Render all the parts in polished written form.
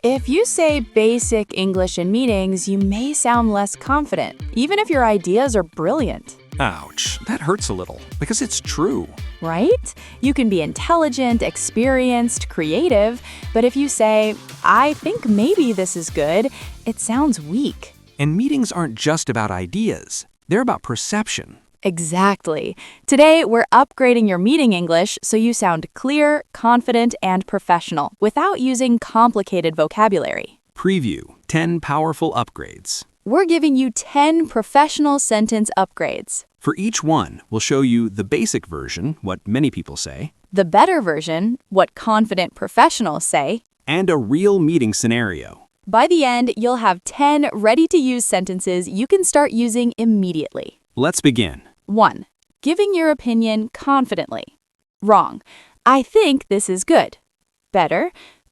If you say basic English in meetings, you may sound less confident, even if your ideas are brilliant. Ouch, that hurts a little, because it's true. Right? You can be intelligent, experienced, creative, but if you say, I think maybe this is good, it sounds weak. And meetings aren't just about ideas, they're about perception. Exactly. Today, we're upgrading your meeting English so you sound clear, confident, and professional without using complicated vocabulary. Preview 10 powerful upgrades. We're giving you 10 professional sentence upgrades. For each one, we'll show you the basic version, what many people say, The better version, what confident professionals say. and a real meeting scenario. By the end, you'll have 10 ready-to-use sentences you can start using immediately. Let's begin. 1. Giving your opinion confidently. Wrong. I think this is good. Better.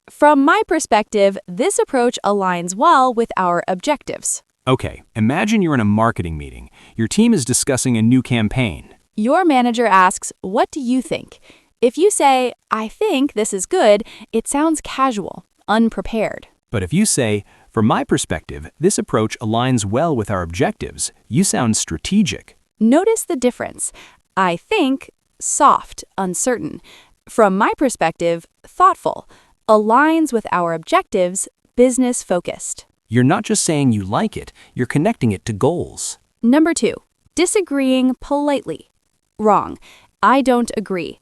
From my perspective, this approach aligns well with our objectives. Okay, imagine you're in a marketing meeting. Your team is discussing a new campaign. Your manager asks, what do you think? If you say, I think this is good, it sounds casual, unprepared. But if you say, from my perspective, this approach aligns well with our objectives, you sound strategic. Notice the difference. I think, soft, uncertain. From my perspective, thoughtful, aligns with our objectives, business-focused. You're not just saying you like it, you're connecting it to goals. Number 2, disagreeing politely. Wrong. I don't agree.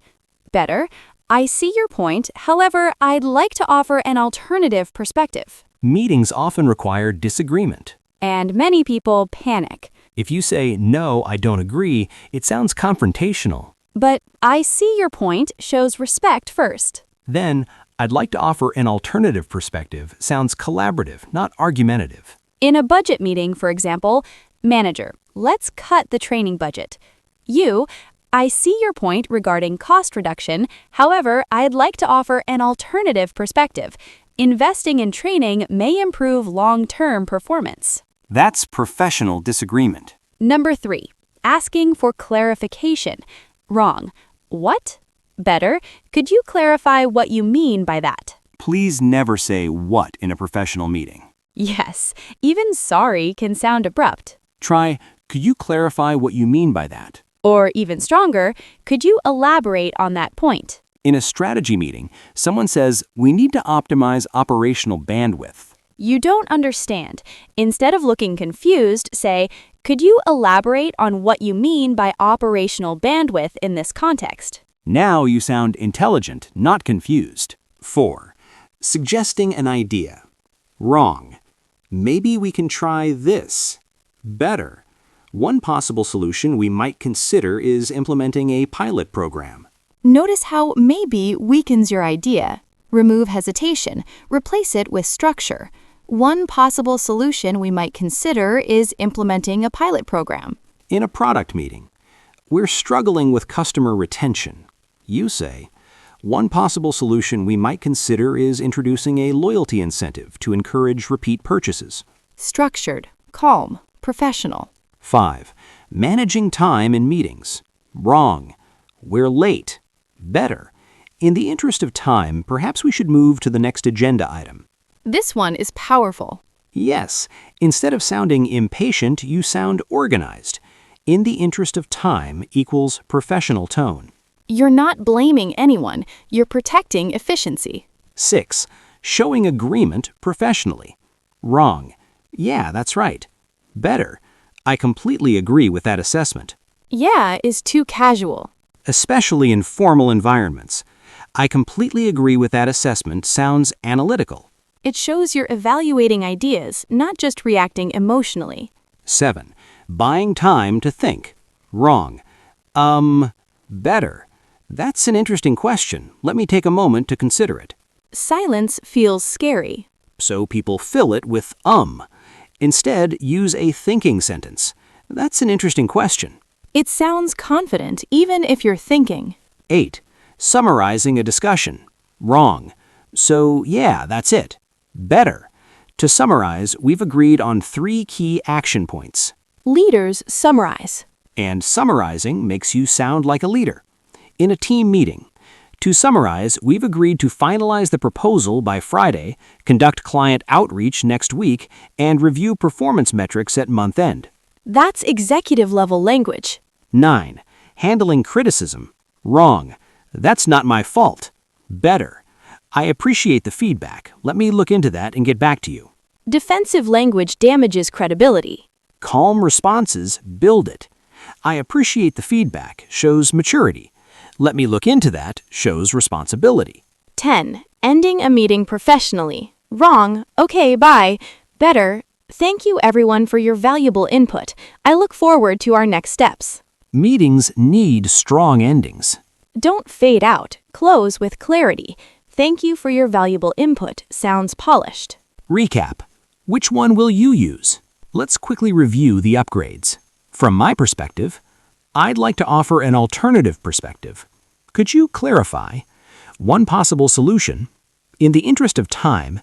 Better. I see your point, however, I'd like to offer an alternative perspective. Meetings often require disagreement. And many people panic. If you say, no, I don't agree, it sounds confrontational. But I see your point shows respect first. Then, I'd like to offer an alternative perspective sounds collaborative, not argumentative. In a budget meeting, for example, manager, let's cut the training budget. You, I see your point regarding cost reduction, however, I'd like to offer an alternative perspective. Investing in training may improve long-term performance. That's professional disagreement. Number 3, asking for clarification. Wrong. What? Better. Could you clarify what you mean by that? Please never say what in a professional meeting. Yes, even sorry can sound abrupt. Try, could you clarify what you mean by that? Or even stronger, could you elaborate on that point? In a strategy meeting, someone says, we need to optimize operational bandwidth. You don't understand. Instead of looking confused, say, could you elaborate on what you mean by operational bandwidth in this context? Now you sound intelligent, not confused. 4. Suggesting an idea. Wrong. Maybe we can try this. Better. One possible solution we might consider is implementing a pilot program. Notice how maybe weakens your idea. Remove hesitation. Replace it with structure. One possible solution we might consider is implementing a pilot program. In a product meeting, we're struggling with customer retention. You say, one possible solution we might consider is introducing a loyalty incentive to encourage repeat purchases. Structured, calm, professional. 5. Managing time in meetings. Wrong. We're late. Better. In the interest of time, perhaps we should move to the next agenda item. This one is powerful. Yes, instead of sounding impatient, you sound organized. In the interest of time equals professional tone. You're not blaming anyone, you're protecting efficiency. 6. Showing agreement professionally. Wrong. Yeah, that's right. Better. I completely agree with that assessment. Yeah is too casual. Especially in formal environments. I completely agree with that assessment sounds analytical. It shows you're evaluating ideas, not just reacting emotionally. 7. Buying time to think. Wrong. Better. That's an interesting question. Let me take a moment to consider it. Silence feels scary. So people fill it with Instead, use a thinking sentence. That's an interesting question. It sounds confident, even if you're thinking. 8. Summarizing a discussion. Wrong. So, yeah, that's it. Better. To summarize, we've agreed on 3 key action points. Leaders summarize. And summarizing makes you sound like a leader. In a team meeting, To summarize, we've agreed to finalize the proposal by Friday, conduct client outreach next week, and review performance metrics at month end. That's executive-level language. 9. Handling criticism. Wrong. That's not my fault. Better. I appreciate the feedback. Let me look into that and get back to you. Defensive language damages credibility. Calm responses build it. I appreciate the feedback shows maturity. Let me look into that shows responsibility. 10. Ending a meeting professionally. Wrong. Okay, bye. Better. Thank you everyone for your valuable input. I look forward to our next steps. Meetings need strong endings. Don't fade out. Close with clarity. Thank you for your valuable input sounds polished. Recap. Which one will you use? Let's quickly review the upgrades. From my perspective, I'd like to offer an alternative perspective. Could you clarify? One possible solution. In the interest of time,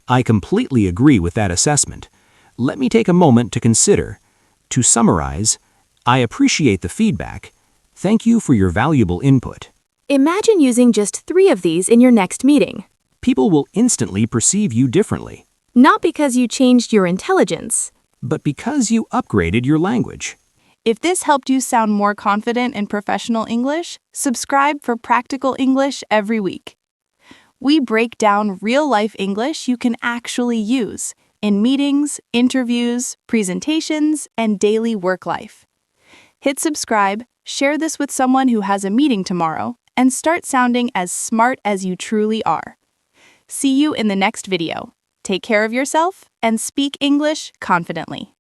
I completely agree with that assessment. Let me take a moment to consider. To summarize, I appreciate the feedback. Thank you for your valuable input. Imagine using just 3 of these in your next meeting. People will instantly perceive you differently, Not because you changed your intelligence. but because you upgraded your language. If this helped you sound more confident in professional English, subscribe for practical English every week. We break down real-life English you can actually use in meetings, interviews, presentations, and daily work life. Hit subscribe, share this with someone who has a meeting tomorrow, and start sounding as smart as you truly are. See you in the next video. Take care of yourself and speak English confidently.